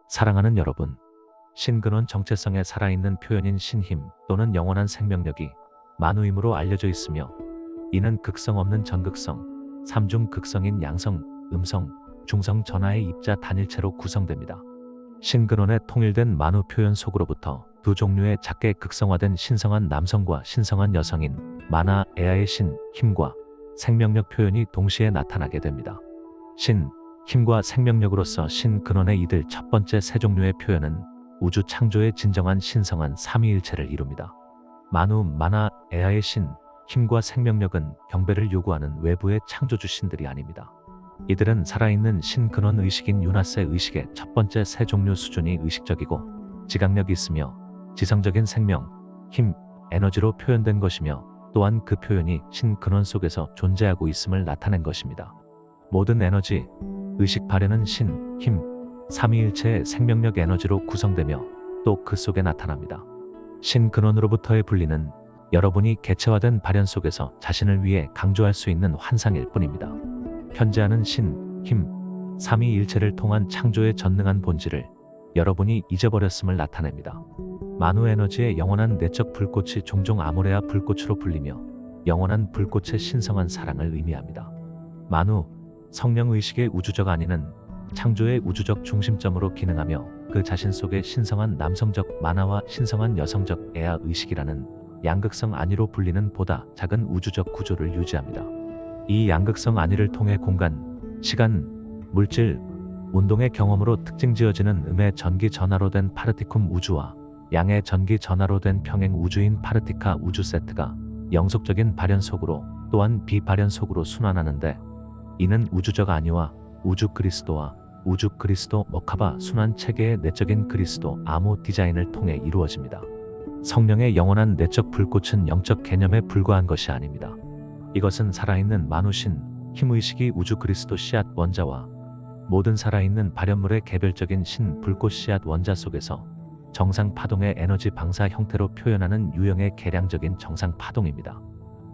사랑하는 여러분, 신근원 정체성에 살아있는 표현인 신힘 또는 영원한 생명력이 만우임으로 알려져 있으며, 이는 극성 없는 전극성, 삼중 극성인 양성, 음성, 중성 전하의 입자 단일체로 구성됩니다. 신근원의 통일된 만우 표현 속으로부터 두 종류의 작게 극성화된 신성한 남성과 신성한 여성인 만화, 에아의 신, 힘과 생명력 표현이 동시에 나타나게 됩니다. 신, 힘과 생명력으로서 신근원의 이들 첫 번째 세 종류의 표현은 우주 창조의 진정한 신성한 삼위일체를 이룹니다. 만우, 만화, 에아의 신, 힘과 생명력은 경배를 요구하는 외부의 창조주 신들이 아닙니다. 이들은 살아있는 신근원 의식인 유나스의 의식의 첫 번째 세 종류 수준이 의식적이고 지각력이 있으며 지성적인 생명, 힘, 에너지로 표현된 것이며, 또한 그 표현이 신근원 속에서 존재하고 있음을 나타낸 것입니다. 모든 에너지, 의식 발현은 신, 힘, 삼위일체의 생명력 에너지로 구성되며 또 그 속에 나타납니다. 신근원으로부터의 분리는 여러분이 개체화된 발현 속에서 자신을 위해 강조할 수 있는 환상일 뿐입니다. 현재하는 신, 힘, 삼위일체를 통한 창조의 전능한 본질을 여러분이 잊어버렸음을 나타냅니다. 만우 에너지의 영원한 내적 불꽃이 종종 아모레아 불꽃으로 불리며 영원한 불꽃의 신성한 사랑을 의미합니다. 만우, 성령의식의 우주적 안위는 창조의 우주적 중심점으로 기능하며 그 자신 속에 신성한 남성적 만화와 신성한 여성적 에아 의식이라는 양극성 안위로 불리는 보다 작은 우주적 구조를 유지합니다. 이 양극성 안위를 통해 공간, 시간, 물질, 운동의 경험으로 특징지어지는 음의 전기 전하로 된 파르티쿰 우주와 양의 전기 전하로 된 평행 우주인 파르티카 우주 세트가 영속적인 발현 속으로 또한 비발현 속으로 순환하는데, 이는 우주적 안위와 우주 그리스도와 우주 그리스도 머카바 순환 체계의 내적인 그리스도 아모 디자인을 통해 이루어집니다. 성령의 영원한 내적 불꽃은 영적 개념에 불과한 것이 아닙니다. 이것은 살아있는 만우신, 힘의식이 우주 그리스도 씨앗 원자와 모든 살아있는 발현물의 개별적인 신 불꽃 씨앗 원자 속에서 정상 파동의 에너지 방사 형태로 표현하는 유형의 계량적인 정상 파동입니다.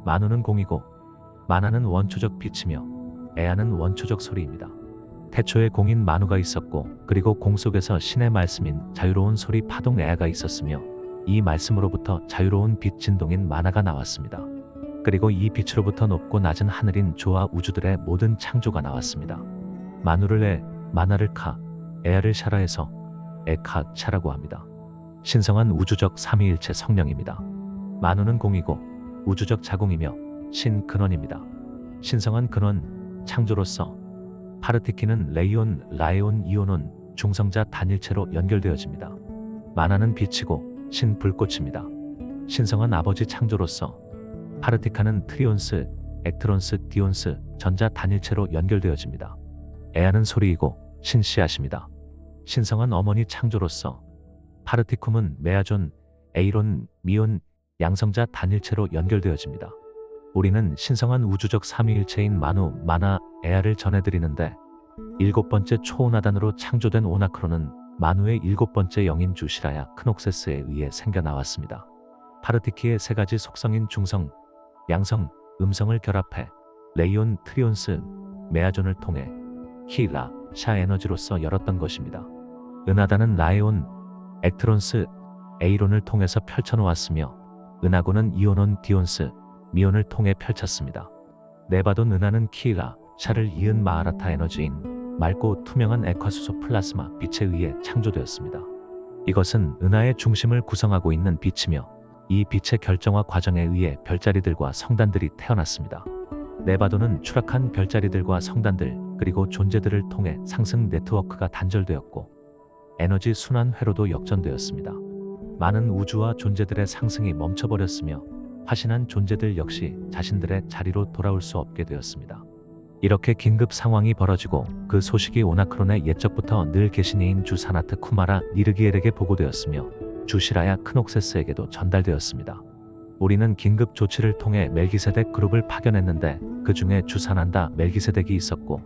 만우는 공이고 만화는 원초적 빛이며 에아는 원초적 소리입니다. 태초에 공인 만우가 있었고, 그리고 공 속에서 신의 말씀인 자유로운 소리 파동 에아가 있었으며, 이 말씀으로부터 자유로운 빛 진동인 만화가 나왔습니다. 그리고 이 빛으로부터 높고 낮은 하늘인 조와 우주들의 모든 창조가 나왔습니다. 만우를 에, 만화를 카, 에아를 샤라해서 에카 차라고 합니다. 신성한 우주적 삼위일체 성령입니다. 만우는 공이고 우주적 자공이며 신근원입니다. 신성한 근원, 창조로서 파르티키는 레이온, 라에온, 이오논, 중성자 단일체로 연결되어집니다. 만화는 빛이고 신불꽃입니다. 신성한 아버지 창조로서 파르티카는 트리온스, 액트론스, 디온스, 전자 단일체로 연결되어집니다. 에아는 소리이고 신씨앗입니다. 신성한 어머니 창조로서 파르티쿰은 메아존, 에이론, 미온, 양성자 단일체로 연결되어집니다. 우리는 신성한 우주적 삼위일체인 만우, 만화, 에아를 전해드리는데, 일곱 번째 초온화단으로 창조된 오나크로는 만우의 일곱 번째 영인 주시라야 크녹세스에 의해 생겨나왔습니다. 파르티키의 세 가지 속성인 중성, 양성, 음성을 결합해 레이온, 트리온스, 메아존을 통해 키라, 샤 에너지로서 열었던 것입니다. 은하단은 라에온, 액트론스, 에이론을 통해서 펼쳐놓았으며, 은하고는 이오논, 디온스, 미온을 통해 펼쳤습니다. 네바돈 은하는 키라, 샤를 이은 마하라타 에너지인 맑고 투명한 액화수소 플라스마 빛에 의해 창조되었습니다. 이것은 은하의 중심을 구성하고 있는 빛이며, 이 빛의 결정화 과정에 의해 별자리들과 성단들이 태어났습니다. 네바돈은 추락한 별자리들과 성단들 그리고 존재들을 통해 상승 네트워크가 단절되었고, 에너지 순환 회로도 역전되었습니다. 많은 우주와 존재들의 상승이 멈춰버렸으며, 화신한 존재들 역시 자신들의 자리로 돌아올 수 없게 되었습니다. 이렇게 긴급 상황이 벌어지고 그 소식이 오나크론의 옛적부터 늘 계신이인 주 사나트 쿠마라 니르기엘에게 보고되었으며, 주시라야 크녹세스에게도 전달되었습니다. 우리는 긴급 조치를 통해 멜기세덱 그룹을 파견했는데, 그 중에 주 사난다 멜기세덱이 있었고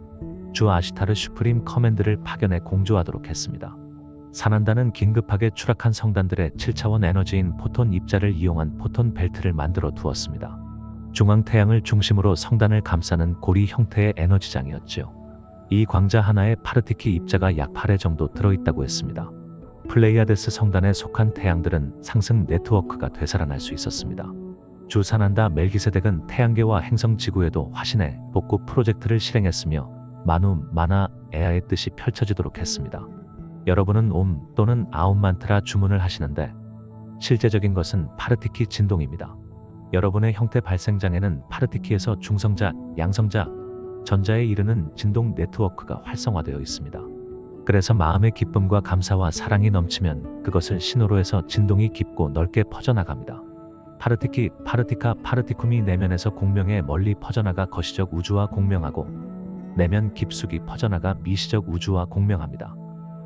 주 아시타르 슈프림 커맨드를 파견해 공조하도록 했습니다. 사난다는 긴급하게 추락한 성단들의 7차원 에너지인 포톤 입자를 이용한 포톤 벨트를 만들어 두었습니다. 중앙 태양을 중심으로 성단을 감싸는 고리 형태의 에너지장이었지요. 이 광자 하나에 파르티키 입자가 약 8회 정도 들어있다고 했습니다. 플레이아데스 성단에 속한 태양들은 상승 네트워크가 되살아날 수 있었습니다. 주 사난다 멜기세덱은 태양계와 행성 지구에도 화신의 복구 프로젝트를 실행했으며 마누 마나 에아의 뜻이 펼쳐지도록 했습니다. 여러분은 옴 또는 아움 만트라 주문을 하시는데 실제적인 것은 파르티키 진동입니다. 여러분의 형태 발생장에는 파르티키에서 중성자, 양성자, 전자에 이르는 진동 네트워크가 활성화되어 있습니다. 그래서 마음의 기쁨과 감사와 사랑이 넘치면 그것을 신호로 해서 진동이 깊고 넓게 퍼져나갑니다. 파르티키, 파르티카, 파르티쿰이 내면에서 공명에 멀리 퍼져나가 거시적 우주와 공명하고 내면 깊숙이 퍼져나가 미시적 우주와 공명합니다.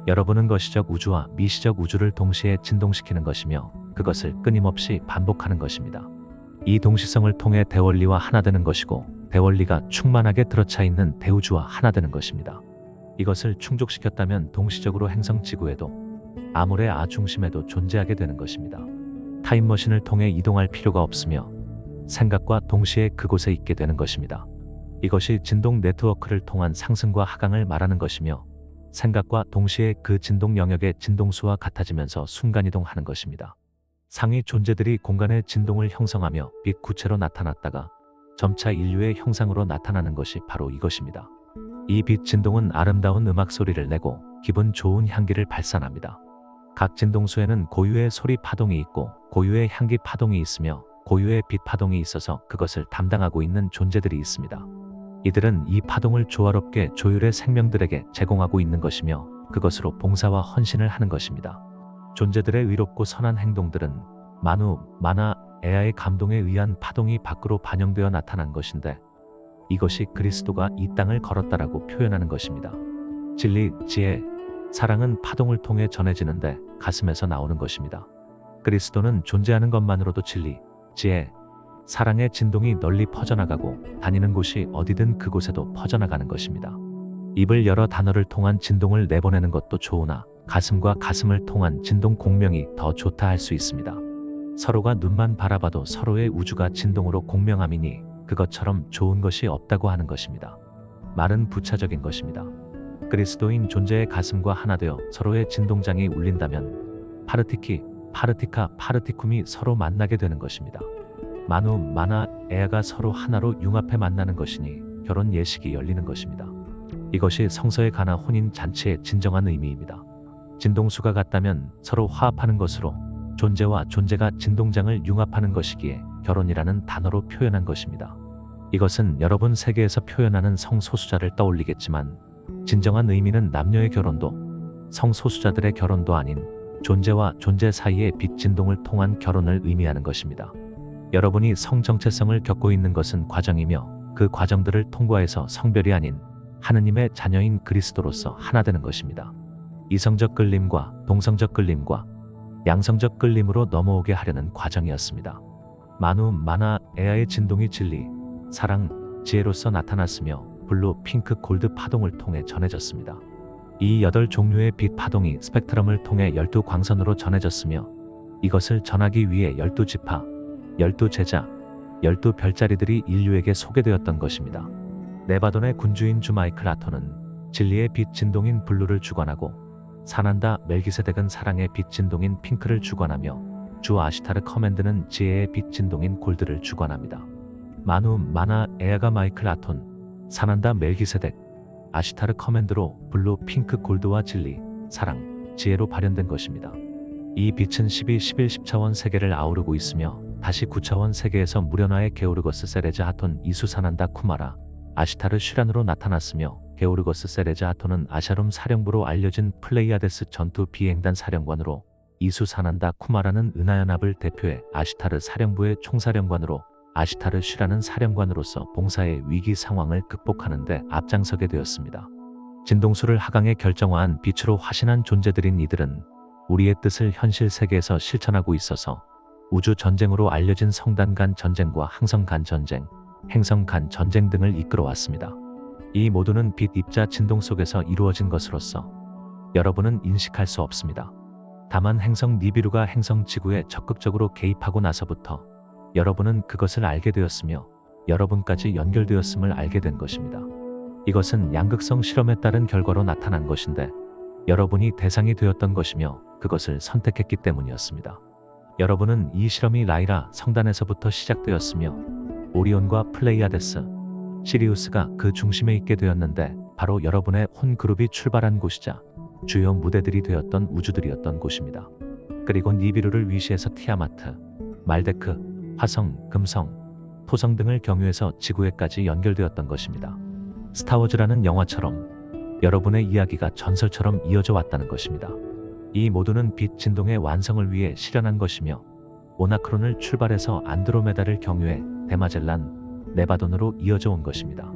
여러분은 거시적 우주와 미시적 우주를 동시에 진동시키는 것이며 그것을 끊임없이 반복하는 것입니다. 이 동시성을 통해 대원리와 하나 되는 것이고 대원리가 충만하게 들어차 있는 대우주와 하나 되는 것입니다. 이것을 충족시켰다면 동시적으로 행성 지구에도 아몰의 아 중심에도 존재하게 되는 것입니다. 타임머신을 통해 이동할 필요가 없으며 생각과 동시에 그곳에 있게 되는 것입니다. 이것이 진동 네트워크를 통한 상승과 하강을 말하는 것이며 생각과 동시에 그 진동 영역의 진동수와 같아지면서 순간이동하는 것입니다. 상위 존재들이 공간의 진동을 형성하며 빛 구체로 나타났다가 점차 인류의 형상으로 나타나는 것이 바로 이것입니다. 이 빛 진동은 아름다운 음악 소리를 내고 기분 좋은 향기를 발산합니다. 각 진동수에는 고유의 소리 파동이 있고 고유의 향기 파동이 있으며 고유의 빛 파동이 있어서 그것을 담당하고 있는 존재들이 있습니다. 이들은 이 파동을 조화롭게 조율의 생명들에게 제공하고 있는 것이며 그것으로 봉사와 헌신을 하는 것입니다. 존재들의 의롭고 선한 행동들은 마누, 마나, 에아의 감동에 의한 파동이 밖으로 반영되어 나타난 것인데 이것이 그리스도가 이 땅을 걸었다라고 표현하는 것입니다. 진리, 지혜, 사랑은 파동을 통해 전해지는데 가슴에서 나오는 것입니다. 그리스도는 존재하는 것만으로도 진리, 지혜, 사랑의 진동이 널리 퍼져나가고 다니는 곳이 어디든 그곳에도 퍼져나가는 것입니다. 입을 열어 단어를 통한 진동을 내보내는 것도 좋으나 가슴과 가슴을 통한 진동 공명이 더 좋다 할 수 있습니다. 서로가 눈만 바라봐도 서로의 우주가 진동으로 공명함이니 그것처럼 좋은 것이 없다고 하는 것입니다. 말은 부차적인 것입니다. 그리스도인 존재의 가슴과 하나 되어 서로의 진동장이 울린다면 파르티키, 파르티카, 파르티쿰이 서로 만나게 되는 것입니다. 마누, 마나, 에아가 서로 하나로 융합해 만나는 것이니 결혼 예식이 열리는 것입니다. 이것이 성서에 관한 혼인 잔치의 진정한 의미입니다. 진동수가 같다면 서로 화합하는 것으로 존재와 존재가 진동장을 융합하는 것이기에 결혼이라는 단어로 표현한 것입니다. 이것은 여러분 세계에서 표현하는 성소수자를 떠올리겠지만 진정한 의미는 남녀의 결혼도 성소수자들의 결혼도 아닌 존재와 존재 사이의 빛 진동을 통한 결혼을 의미하는 것입니다. 여러분이 성정체성을 겪고 있는 것은 과정이며 그 과정들을 통과해서 성별이 아닌 하느님의 자녀인 그리스도로서 하나 되는 것입니다. 이성적 끌림과 동성적 끌림과 양성적 끌림으로 넘어오게 하려는 과정이었습니다. 마누, 마나, 에아의 진동이 진리, 사랑, 지혜로서 나타났으며 블루, 핑크, 골드 파동을 통해 전해졌습니다. 이 8종류의 빛 파동이 스펙트럼을 통해 12광선으로 전해졌으며 이것을 전하기 위해 12지파, 12제자, 12별자리들이 인류에게 소개되었던 것입니다. 네바돈의 군주인 주 마이클 아토는 진리의 빛 진동인 블루를 주관하고 사난다 멜기세덱은 사랑의 빛 진동인 핑크를 주관하며 주 아시타르 커맨드는 지혜의 빛 진동인 골드를 주관합니다. 마누, 마나, 에아가 마이클 아톤, 사난다 멜기세덱, 아시타르 커맨드로 블루, 핑크, 골드와 진리, 사랑, 지혜로 발현된 것입니다. 이 빛은 12, 11, 10차원 세계를 아우르고 있으며 다시 9차원 세계에서 무련화의 게오르거스 세레자 하톤 이수 사난다 쿠마라, 아시타르 슈란으로 나타났으며 게오르거스 세레자 하톤은 아샤룸 사령부로 알려진 플레이아데스 전투 비행단 사령관으로 이수 사난다 쿠마라는 은하연합을 대표해 아시타르 사령부의 총사령관으로 아시타르 슈라는 사령관으로서 봉사의 위기 상황을 극복하는 데 앞장서게 되었습니다. 진동수를 하강에 결정화한 빛으로 화신한 존재들인 이들은 우리의 뜻을 현실 세계에서 실천하고 있어서 우주 전쟁으로 알려진 성단 간 전쟁과 항성 간 전쟁, 행성 간 전쟁 등을 이끌어왔습니다. 이 모두는 빛 입자 진동 속에서 이루어진 것으로서 여러분은 인식할 수 없습니다. 다만 행성 니비루가 행성 지구에 적극적으로 개입하고 나서부터 여러분은 그것을 알게 되었으며 여러분까지 연결되었음을 알게 된 것입니다. 이것은 양극성 실험에 따른 결과로 나타난 것인데 여러분이 대상이 되었던 것이며 그것을 선택했기 때문이었습니다. 여러분은 이 실험이 라이라 성단에서부터 시작되었으며 오리온과 플레이아데스, 시리우스가 그 중심에 있게 되었는데 바로 여러분의 혼 그룹이 출발한 곳이자 주요 무대들이 되었던 우주들이었던 곳입니다. 그리고 니비루를 위시해서 티아마트, 말데크, 화성, 금성, 토성 등을 경유해서 지구에까지 연결되었던 것입니다. 스타워즈라는 영화처럼 여러분의 이야기가 전설처럼 이어져 왔다는 것입니다. 이 모두는 빛 진동의 완성을 위해 실현한 것이며 오나크론을 출발해서 안드로메다를 경유해 데마젤란, 네바돈으로 이어져 온 것입니다.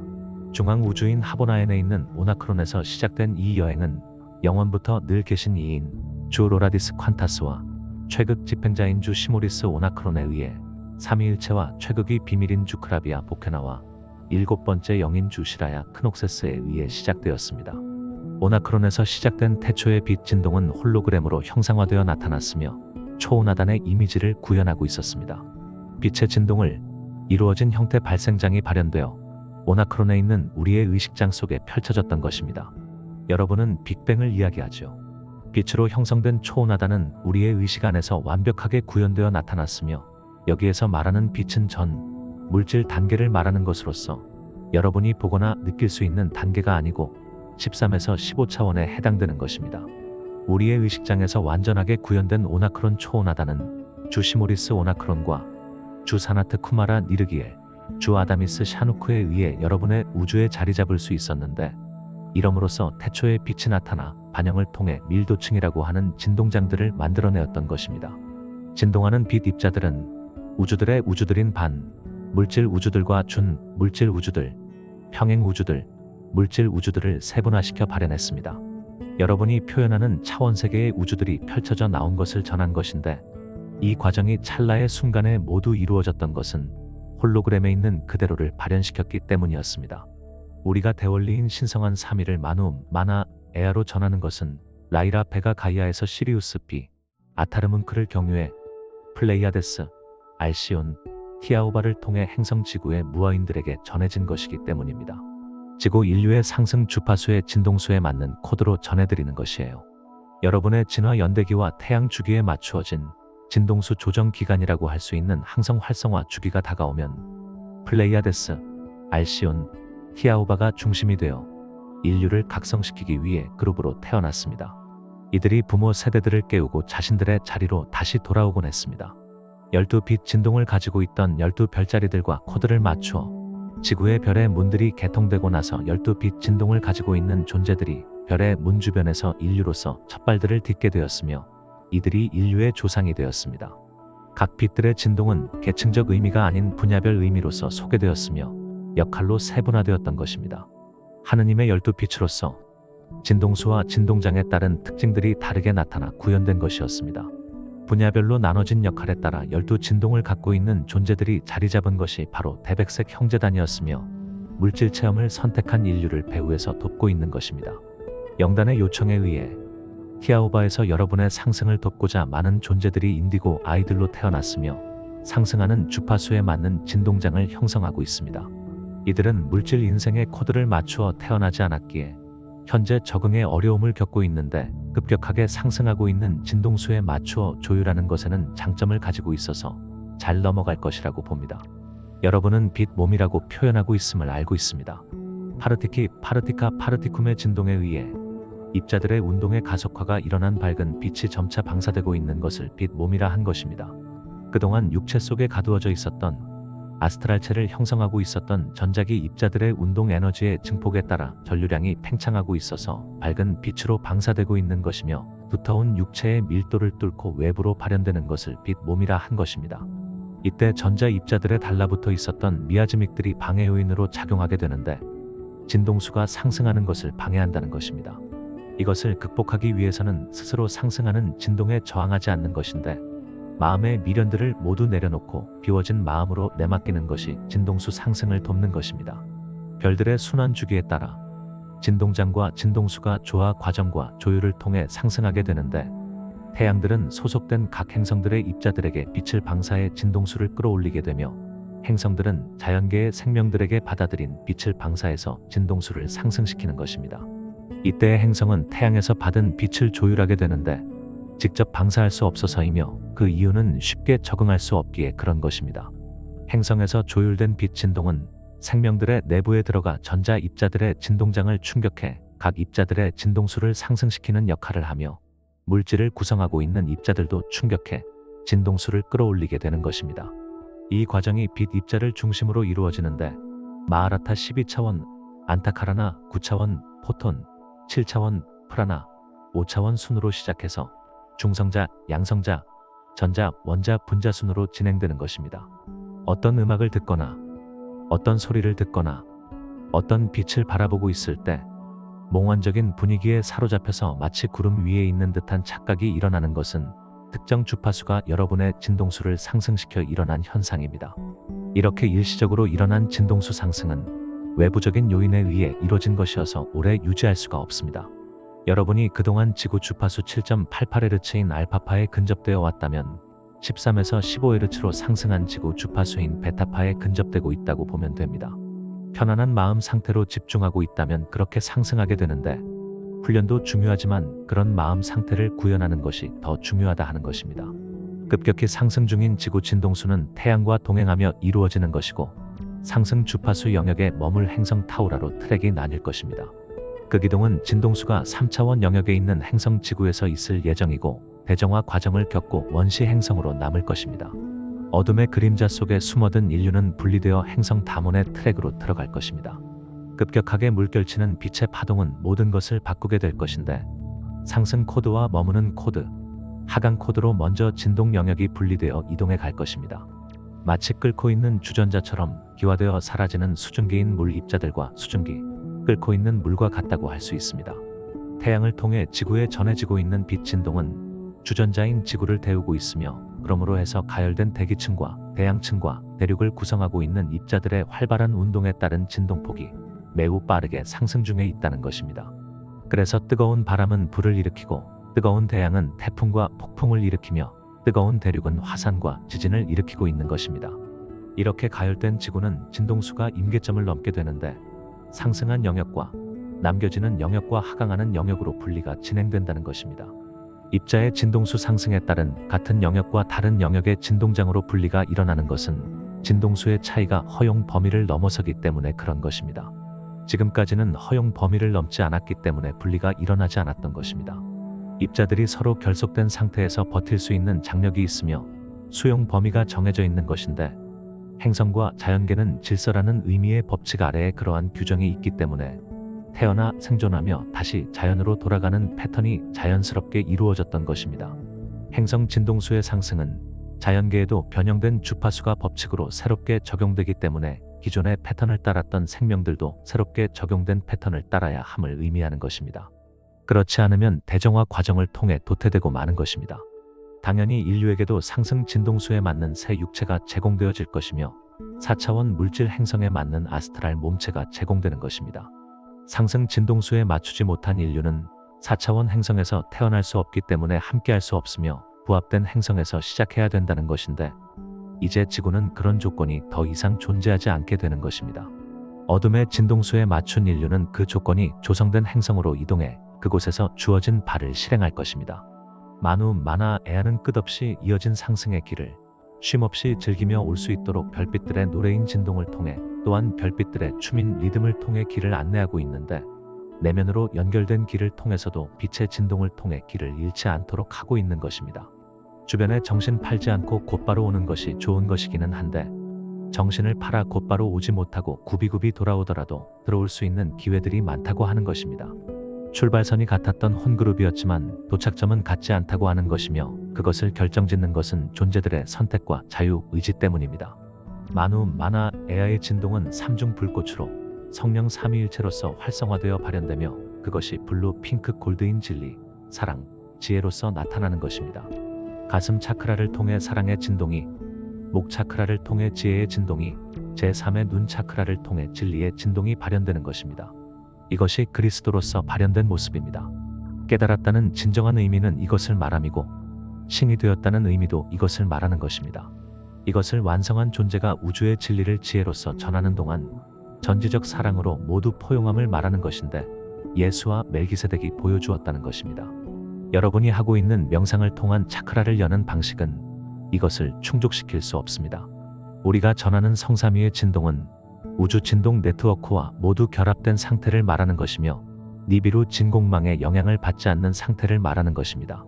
중앙 우주인 하보나엔에 있는 오나크론에서 시작된 이 여행은 영원부터 늘 계신 이인 주 로라디스 콴타스와 최극 집행자인 주 시모리스 오나크론에 의해 삼위일체와 최극의 비밀인 주 크라비아 보케나와 일곱 번째 영인 주 시라야 크녹세스에 의해 시작되었습니다. 오나크론에서 시작된 태초의 빛 진동은 홀로그램으로 형상화되어 나타났으며 초운하단의 이미지를 구현하고 있었습니다. 빛의 진동을 이루어진 형태 발생장이 발현되어 오나크론에 있는 우리의 의식장 속에 펼쳐졌던 것입니다. 여러분은 빅뱅을 이야기하죠. 빛으로 형성된 초운하단은 우리의 의식 안에서 완벽하게 구현되어 나타났으며 여기에서 말하는 빛은 전 물질 단계를 말하는 것으로서 여러분이 보거나 느낄 수 있는 단계가 아니고 13에서 15차원에 해당되는 것입니다. 우리의 의식장에서 완전하게 구현된 오나크론 초온하단은 주 시모리스 오나크론과 주 사나트 쿠마라 니르기엘, 주 아다미스 샤누크에 의해 여러분의 우주에 자리 잡을 수 있었는데 이럼으로써 태초의 빛이 나타나 반영을 통해 밀도층이라고 하는 진동장들을 만들어내었던 것입니다. 진동하는 빛 입자들은 우주들의 우주들인 반, 물질 우주들과 준, 물질 우주들, 평행 우주들, 물질 우주들을 세분화시켜 발현했습니다. 여러분이 표현하는 차원세계의 우주들이 펼쳐져 나온 것을 전한 것인데 이 과정이 찰나의 순간에 모두 이루어졌던 것은 홀로그램에 있는 그대로를 발현시켰기 때문이었습니다. 우리가 대원리인 신성한 삼위를 마누움, 마나, 에아로 전하는 것은 라이라 베가 가이아에서 시리우스 B, 아타르문크를 경유해 플레이아데스, 알시온, 티아오바를 통해 행성 지구의 무아인들에게 전해진 것이기 때문입니다. 지구 인류의 상승 주파수의 진동수에 맞는 코드로 전해드리는 것이에요. 여러분의 진화 연대기와 태양 주기에 맞추어진 진동수 조정 기간이라고 할 수 있는 항성 활성화 주기가 다가오면 플레이아데스, 알시온, 티아오바가 중심이 되어 인류를 각성시키기 위해 그룹으로 태어났습니다. 이들이 부모 세대들을 깨우고 자신들의 자리로 다시 돌아오곤 했습니다. 12빛 진동을 가지고 있던 12별자리들과 코드를 맞추어 지구의 별의 문들이 개통되고 나서 12빛 진동을 가지고 있는 존재들이 별의 문 주변에서 인류로서 첫발들을 딛게 되었으며 이들이 인류의 조상이 되었습니다. 각 빛들의 진동은 계층적 의미가 아닌 분야별 의미로서 소개되었으며 역할로 세분화되었던 것입니다. 하느님의 12빛으로서 진동수와 진동장에 따른 특징들이 다르게 나타나 구현된 것이었습니다. 분야별로 나눠진 역할에 따라 12진동을 갖고 있는 존재들이 자리 잡은 것이 바로 대백색 형제단이었으며 물질 체험을 선택한 인류를 배후에서 돕고 있는 것입니다. 영단의 요청에 의해 티아오바에서 여러분의 상승을 돕고자 많은 존재들이 인디고 아이들로 태어났으며 상승하는 주파수에 맞는 진동장을 형성하고 있습니다. 이들은 물질 인생의 코드를 맞추어 태어나지 않았기에 현재 적응에 어려움을 겪고 있는데 급격하게 상승하고 있는 진동수에 맞추어 조율하는 것에는 장점을 가지고 있어서 잘 넘어갈 것이라고 봅니다. 여러분은 빛 몸이라고 표현하고 있음을 알고 있습니다. 파르티키, 파르티카, 파르티쿰의 진동에 의해 입자들의 운동의 가속화가 일어난 밝은 빛이 점차 방사되고 있는 것을 빛 몸이라 한 것입니다. 그동안 육체 속에 가두어져 있었던 아스트랄체를 형성하고 있었던 전자기 입자들의 운동 에너지의 증폭에 따라 전류량이 팽창하고 있어서 밝은 빛으로 방사되고 있는 것이며 두터운 육체의 밀도를 뚫고 외부로 발현되는 것을 빛 몸이라 한 것입니다. 이때 전자 입자들에 달라붙어 있었던 미아즈믹들이 방해 요인으로 작용하게 되는데 진동수가 상승하는 것을 방해한다는 것입니다. 이것을 극복하기 위해서는 스스로 상승하는 진동에 저항하지 않는 것인데 마음의 미련들을 모두 내려놓고 비워진 마음으로 내맡기는 것이 진동수 상승을 돕는 것입니다. 별들의 순환 주기에 따라 진동장과 진동수가 조화 과정과 조율을 통해 상승하게 되는데 태양들은 소속된 각 행성들의 입자들에게 빛을 방사해 진동수를 끌어올리게 되며 행성들은 자연계의 생명들에게 받아들인 빛을 방사해서 진동수를 상승시키는 것입니다. 이때 행성은 태양에서 받은 빛을 조율하게 되는데 직접 방사할 수 없어서이며 그 이유는 쉽게 적응할 수 없기에 그런 것입니다. 행성에서 조율된 빛 진동은 생명들의 내부에 들어가 전자 입자들의 진동장을 충격해 각 입자들의 진동수를 상승시키는 역할을 하며 물질을 구성하고 있는 입자들도 충격해 진동수를 끌어올리게 되는 것입니다. 이 과정이 빛 입자를 중심으로 이루어지는데 마하라타 12차원, 안타카라나 9차원, 포톤, 7차원, 프라나, 5차원 순으로 시작해서 중성자, 양성자, 전자, 원자, 분자 순으로 진행되는 것입니다. 어떤 음악을 듣거나 어떤 소리를 듣거나 어떤 빛을 바라보고 있을 때 몽환적인 분위기에 사로잡혀서 마치 구름 위에 있는 듯한 착각이 일어나는 것은 특정 주파수가 여러분의 진동수를 상승시켜 일어난 현상입니다. 이렇게 일시적으로 일어난 진동수 상승은 외부적인 요인에 의해 이루어진 것이어서 오래 유지할 수가 없습니다. 여러분이 그동안 지구 주파수 7.88Hz인 알파파에 근접되어 왔다면 13에서 15Hz로 상승한 지구 주파수인 베타파에 근접되고 있다고 보면 됩니다. 편안한 마음 상태로 집중하고 있다면 그렇게 상승하게 되는데 훈련도 중요하지만 그런 마음 상태를 구현하는 것이 더 중요하다 하는 것입니다. 급격히 상승 중인 지구 진동수는 태양과 동행하며 이루어지는 것이고 상승 주파수 영역에 머물 행성 타우라로 트랙이 나뉠 것입니다. 그 기동은 진동수가 3차원 영역에 있는 행성 지구에서 있을 예정이고 대정화 과정을 겪고 원시 행성으로 남을 것입니다. 어둠의 그림자 속에 숨어든 인류는 분리되어 행성 다몬의 트랙으로 들어갈 것입니다. 급격하게 물결치는 빛의 파동은 모든 것을 바꾸게 될 것인데 상승 코드와 머무는 코드, 하강 코드로 먼저 진동 영역이 분리되어 이동해 갈 것입니다. 마치 끓고 있는 주전자처럼 기화되어 사라지는 수증기인 물 입자들과 수증기, 끓고 있는 물과 같다고 할 수 있습니다. 태양을 통해 지구에 전해지고 있는 빛 진동은 주전자인 지구를 데우고 있으며 그러므로 해서 가열된 대기층과 대양층과 대륙을 구성하고 있는 입자들의 활발한 운동에 따른 진동폭이 매우 빠르게 상승 중에 있다는 것입니다. 그래서 뜨거운 바람은 불을 일으키고 뜨거운 대양은 태풍과 폭풍을 일으키며 뜨거운 대륙은 화산과 지진을 일으키고 있는 것입니다. 이렇게 가열된 지구는 진동수가 임계점을 넘게 되는데 상승한 영역과 남겨지는 영역과 하강하는 영역으로 분리가 진행된다는 것입니다. 입자의 진동수 상승에 따른 같은 영역과 다른 영역의 진동장으로 분리가 일어나는 것은 진동수의 차이가 허용 범위를 넘어서기 때문에 그런 것입니다. 지금까지는 허용 범위를 넘지 않았기 때문에 분리가 일어나지 않았던 것입니다. 입자들이 서로 결속된 상태에서 버틸 수 있는 장력이 있으며 수용 범위가 정해져 있는 것인데 행성과 자연계는 질서라는 의미의 법칙 아래에 그러한 규정이 있기 때문에 태어나 생존하며 다시 자연으로 돌아가는 패턴이 자연스럽게 이루어졌던 것입니다. 행성 진동수의 상승은 자연계에도 변형된 주파수가 법칙으로 새롭게 적용되기 때문에 기존의 패턴을 따랐던 생명들도 새롭게 적용된 패턴을 따라야 함을 의미하는 것입니다. 그렇지 않으면 대정화 과정을 통해 도태되고 마는 것입니다. 당연히 인류에게도 상승 진동수에 맞는 새 육체가 제공되어질 것이며 4차원 물질 행성에 맞는 아스트랄 몸체가 제공되는 것입니다. 상승 진동수에 맞추지 못한 인류는 4차원 행성에서 태어날 수 없기 때문에 함께할 수 없으며 부합된 행성에서 시작해야 된다는 것인데 이제 지구는 그런 조건이 더 이상 존재하지 않게 되는 것입니다. 어둠의 진동수에 맞춘 인류는 그 조건이 조성된 행성으로 이동해 그곳에서 주어진 바를 실행할 것입니다. 만우 만하 애하는 끝없이 이어진 상승의 길을 쉼없이 즐기며 올 수 있도록 별빛들의 노래인 진동을 통해 또한 별빛들의 춤인 리듬을 통해 길을 안내하고 있는데 내면으로 연결된 길을 통해서도 빛의 진동을 통해 길을 잃지 않도록 하고 있는 것입니다. 주변에 정신 팔지 않고 곧바로 오는 것이 좋은 것이기는 한데 정신을 팔아 곧바로 오지 못하고 굽이굽이 돌아오더라도 들어올 수 있는 기회들이 많다고 하는 것입니다. 출발선이 같았던 혼그룹이었지만 도착점은 같지 않다고 하는 것이며 그것을 결정짓는 것은 존재들의 선택과 자유, 의지 때문입니다. 만우 만하 에아의 진동은 삼중 불꽃으로 성령 삼위일체로서 활성화되어 발현되며 그것이 블루, 핑크, 골드인 진리, 사랑, 지혜로서 나타나는 것입니다. 가슴 차크라를 통해 사랑의 진동이, 목 차크라를 통해 지혜의 진동이, 제3의 눈 차크라를 통해 진리의 진동이 발현되는 것입니다. 이것이 그리스도로서 발현된 모습입니다. 깨달았다는 진정한 의미는 이것을 말함이고 신이 되었다는 의미도 이것을 말하는 것입니다. 이것을 완성한 존재가 우주의 진리를 지혜로서 전하는 동안 전지적 사랑으로 모두 포용함을 말하는 것인데 예수와 멜기세덱이 보여주었다는 것입니다. 여러분이 하고 있는 명상을 통한 차크라를 여는 방식은 이것을 충족시킬 수 없습니다. 우리가 전하는 성삼위의 진동은 우주 진동 네트워크와 모두 결합된 상태를 말하는 것이며 니비루 진공망의 영향을 받지 않는 상태를 말하는 것입니다.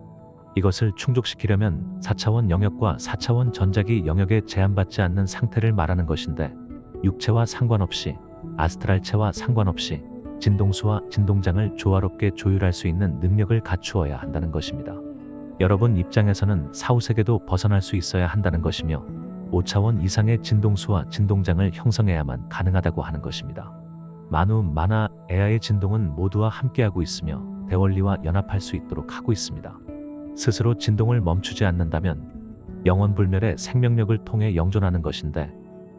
이것을 충족시키려면 4차원 영역과 4차원 전자기 영역에 제한받지 않는 상태를 말하는 것인데 육체와 상관없이 아스트랄체와 상관없이 진동수와 진동장을 조화롭게 조율할 수 있는 능력을 갖추어야 한다는 것입니다. 여러분 입장에서는 사후세계도 벗어날 수 있어야 한다는 것이며 5차원 이상의 진동수와 진동장을 형성해야만 가능하다고 하는 것입니다. 만우 만화 에아의 진동은 모두와 함께하고 있으며 대원리와 연합할 수 있도록 하고 있습니다. 스스로 진동을 멈추지 않는다면 영원불멸의 생명력을 통해 영존하는 것인데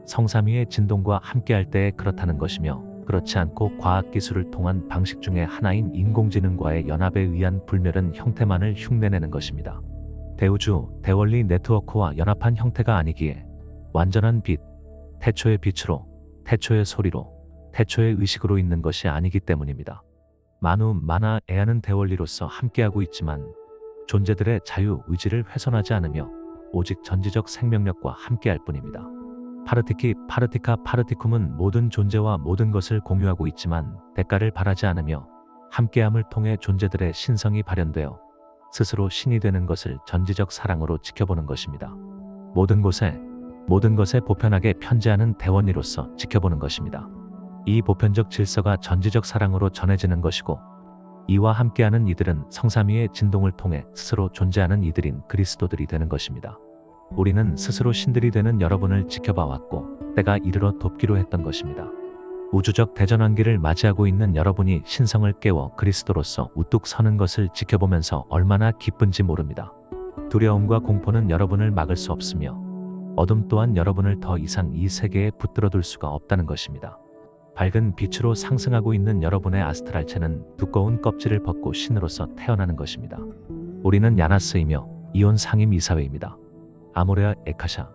성삼위의 진동과 함께할 때에 그렇다는 것이며 그렇지 않고 과학기술을 통한 방식 중에 하나인 인공지능과의 연합에 의한 불멸은 형태만을 흉내내는 것입니다. 대우주, 대원리 네트워크와 연합한 형태가 아니기에 완전한 빛, 태초의 빛으로, 태초의 소리로, 태초의 의식으로 있는 것이 아니기 때문입니다. 만우 만화 에아는 대원리로서 함께하고 있지만 존재들의 자유 의지를 훼손하지 않으며 오직 전지적 생명력과 함께할 뿐입니다. 파르티키, 파르티카, 파르티쿰은 모든 존재와 모든 것을 공유하고 있지만 대가를 바라지 않으며 함께함을 통해 존재들의 신성이 발현되어 스스로 신이 되는 것을 전지적 사랑으로 지켜보는 것입니다. 모든 것에 보편하게 편재하는 대원리로서 지켜보는 것입니다. 이 보편적 질서가 전지적 사랑으로 전해지는 것이고 이와 함께하는 이들은 성삼위의 진동을 통해 스스로 존재하는 이들인 그리스도들이 되는 것입니다. 우리는 스스로 신들이 되는 여러분을 지켜봐왔고 때가 이르러 돕기로 했던 것입니다. 우주적 대전환기를 맞이하고 있는 여러분이 신성을 깨워 그리스도로서 우뚝 서는 것을 지켜보면서 얼마나 기쁜지 모릅니다. 두려움과 공포는 여러분을 막을 수 없으며 어둠 또한 여러분을 더 이상 이 세계에 붙들어둘 수가 없다는 것입니다. 밝은 빛으로 상승하고 있는 여러분의 아스트랄체는 두꺼운 껍질을 벗고 신으로서 태어나는 것입니다. 우리는 야나스이며 이온 상임 이사회입니다. 아모레아 에카샤